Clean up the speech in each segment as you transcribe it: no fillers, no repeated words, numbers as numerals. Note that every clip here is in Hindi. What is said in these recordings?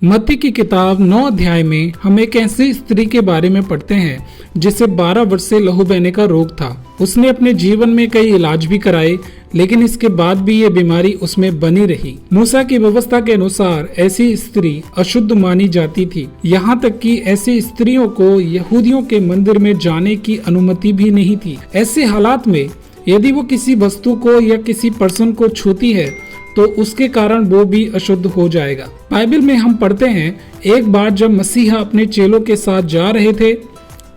मत्ती की किताब 9 अध्याय में हम एक ऐसी स्त्री के बारे में पढ़ते हैं जिसे 12 वर्ष से लहू बहने का रोग था। उसने अपने जीवन में कई इलाज भी कराए, लेकिन इसके बाद भी ये बीमारी उसमें बनी रही। मूसा की व्यवस्था के अनुसार ऐसी स्त्री अशुद्ध मानी जाती थी। यहाँ तक कि ऐसी स्त्रियों को यहूदियों के मंदिर में जाने की अनुमति भी नहीं थी। ऐसे हालात में यदि वो किसी वस्तु को या किसी पर्सन को छूती है तो उसके कारण वो भी अशुद्ध हो जाएगा। बाइबल में हम पढ़ते हैं, एक बार जब मसीहा अपने चेलों के साथ जा रहे थे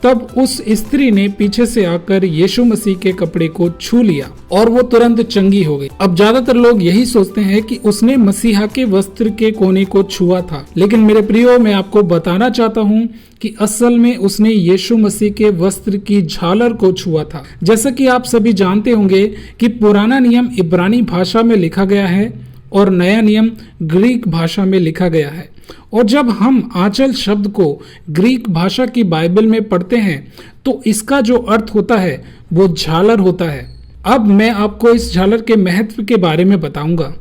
तब उस स्त्री ने पीछे से आकर यीशु मसीह के कपड़े को छू लिया और वो तुरंत चंगी हो गई। अब ज्यादातर लोग यही सोचते हैं कि उसने मसीहा के वस्त्र के कोने को छुआ था, लेकिन मेरे प्रियो, मैं आपको बताना चाहता हूँ कि असल में उसने यीशु मसीह के वस्त्र की झालर को छुआ था। जैसा कि आप सभी जानते होंगे कि पुराना नियम इब्रानी भाषा में लिखा गया है और नया नियम ग्रीक भाषा में लिखा गया है। और जब हम आंचल शब्द को ग्रीक भाषा की बाइबल में पढ़ते हैं तो इसका जो अर्थ होता है वो झालर होता है। अब मैं आपको इस झालर के महत्व के बारे में बताऊंगा।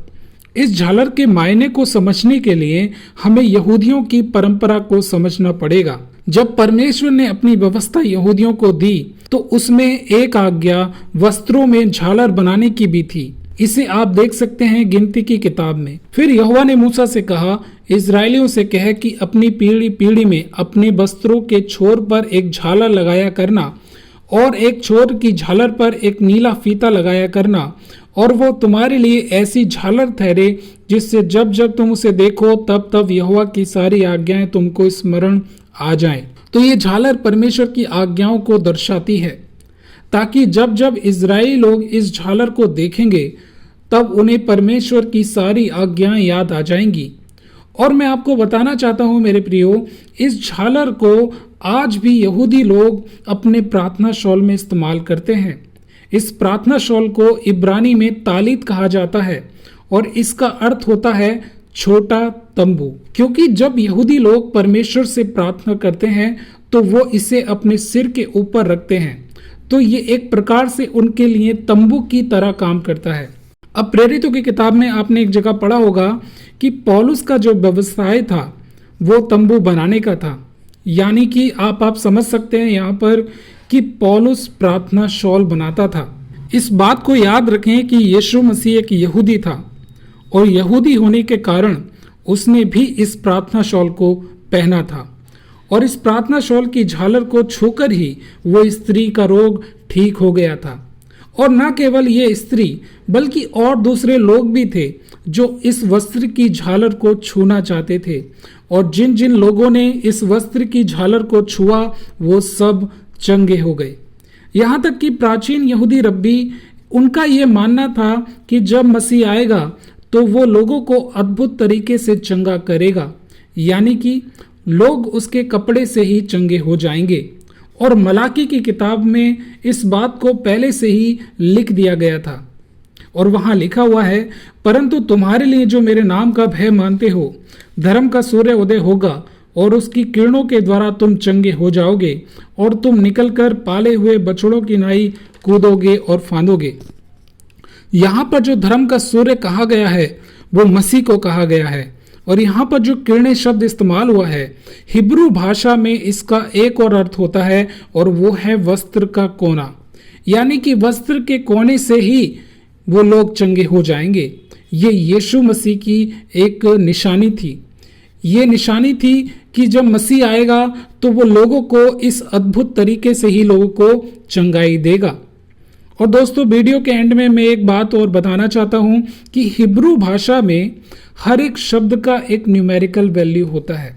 इस झालर के मायने को समझने के लिए हमें यहूदियों की परंपरा को समझना पड़ेगा। जब परमेश्वर ने अपनी व्यवस्था यहूदियों को दी तो उसमें एक आज्ञा वस्त्रों में झालर बनाने की भी थी। इसे आप देख सकते हैं गिनती की किताब में। फिर यहोवा ने मूसा से कहा, इजरायलियों से कह कि अपनी पीढ़ी पीढ़ी में अपने वस्त्रों के छोर पर एक झालर लगाया करना और एक छोर की झालर पर एक नीला फीता लगाया करना, और वो तुम्हारे लिए ऐसी झालर ठहरे जिससे जब जब तुम उसे देखो तब तब यहोवा की सारी आज्ञाएं तुमको स्मरण आ जाएं। तो ये झालर परमेश्वर की आज्ञाओं को दर्शाती है, ताकि जब जब इजरायली लोग इस झालर को देखेंगे तब उन्हें परमेश्वर की सारी आज्ञाएं याद आ जाएंगी। और मैं आपको बताना चाहता हूं मेरे प्रियो, इस झालर को आज भी यहूदी लोग अपने प्रार्थना शॉल में इस्तेमाल करते हैं। इस प्रार्थना शॉल को इब्रानी में तालित कहा जाता है और इसका अर्थ होता है छोटा तंबू। क्योंकि जब यहूदी लोग परमेश्वर से प्रार्थना करते हैं तो वो इसे अपने सिर के ऊपर रखते हैं, तो ये एक प्रकार से उनके लिए तंबू की तरह काम करता है। अब प्रेरितों की किताब में आपने एक जगह पढ़ा होगा कि पौलुस का जो व्यवसाय था वो तंबू बनाने का था। यानी कि आप समझ सकते हैं यहाँ पर कि पौलुस प्रार्थना शॉल बनाता था। इस बात को याद रखें कि यीशु मसीह एक यहूदी था और यहूदी होने के कारण उसने भी इस प्रार्थना शॉल को पहना था, और इस प्रार्थना शॉल की झालर को छूकर ही वो स्त्री का रोग ठीक हो गया था। और न केवल ये स्त्री बल्कि और दूसरे लोग भी थे जो इस वस्त्र की झालर को छूना चाहते थे, और जिन जिन लोगों ने इस वस्त्र की झालर को छुआ वो सब चंगे हो गए। यहाँ तक कि प्राचीन यहूदी रब्बी, उनका ये मानना था कि जब मसीह आएगा तो वो लोगों को अद्भुत तरीके से चंगा करेगा, यानी कि लोग उसके कपड़े से ही चंगे हो जाएंगे। और मलाकी की किताब में इस बात को पहले से ही लिख दिया गया था, और वहां लिखा हुआ है, परंतु तुम्हारे लिए जो मेरे नाम का भय मानते हो, धर्म का सूर्य उदय होगा और उसकी किरणों के द्वारा तुम चंगे हो जाओगे, और तुम निकलकर पाले हुए बछड़ों की नाई कूदोगे और फांदोगे। यहाँ पर जो धर्म का सूर्य कहा गया है वो मसीह को कहा गया है, और यहाँ पर जो किरणें शब्द इस्तेमाल हुआ है हिब्रू भाषा में इसका एक और अर्थ होता है, और वो है वस्त्र का कोना। यानी कि वस्त्र के कोने से ही वो लोग चंगे हो जाएंगे। ये यीशु मसीह की एक निशानी थी। ये निशानी थी कि जब मसीह आएगा तो वो लोगों को इस अद्भुत तरीके से ही लोगों को चंगाई देगा। और दोस्तों, वीडियो के एंड में मैं एक बात और बताना चाहता हूं कि हिब्रू भाषा में हर एक शब्द का एक न्यूमेरिकल वैल्यू होता है,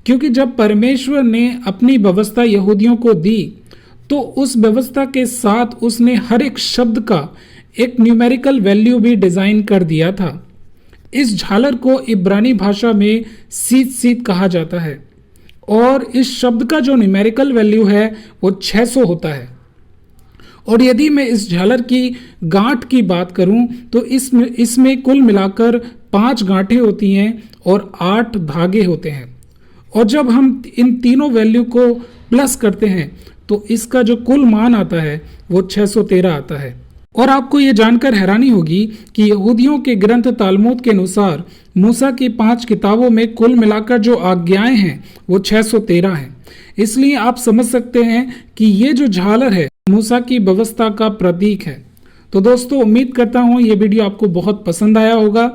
क्योंकि जब परमेश्वर ने अपनी व्यवस्था यहूदियों को दी तो उस व्यवस्था के साथ उसने हर एक शब्द का एक न्यूमेरिकल वैल्यू भी डिजाइन कर दिया था। इस झालर को इब्रानी भाषा में सीत कहा जाता है, और इस शब्द का जो न्यूमेरिकल वैल्यू है वो 600 होता है। और यदि मैं इस झालर की गांठ की बात करूं तो इसमें कुल मिलाकर 5 गांठें होती हैं और 8 धागे होते हैं। और जब हम इन तीनों वैल्यू को प्लस करते हैं तो इसका जो कुल मान आता है वो 613 आता है। और आपको ये जानकर हैरानी होगी कि यहूदियों के ग्रंथ तालमुद के अनुसार मूसा की 5 किताबों में कुल मिलाकर जो आज्ञाएं हैं वो 613 हैं। इसलिए आप समझ सकते हैं कि ये जो झालर है मूसा की व्यवस्था का प्रतीक है। तो दोस्तों, उम्मीद करता हूँ ये वीडियो आपको बहुत पसंद आया होगा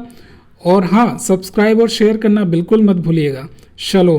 और हाँ, सब्सक्राइब और शेयर करना बिल्कुल मत भूलिएगा। शलोम।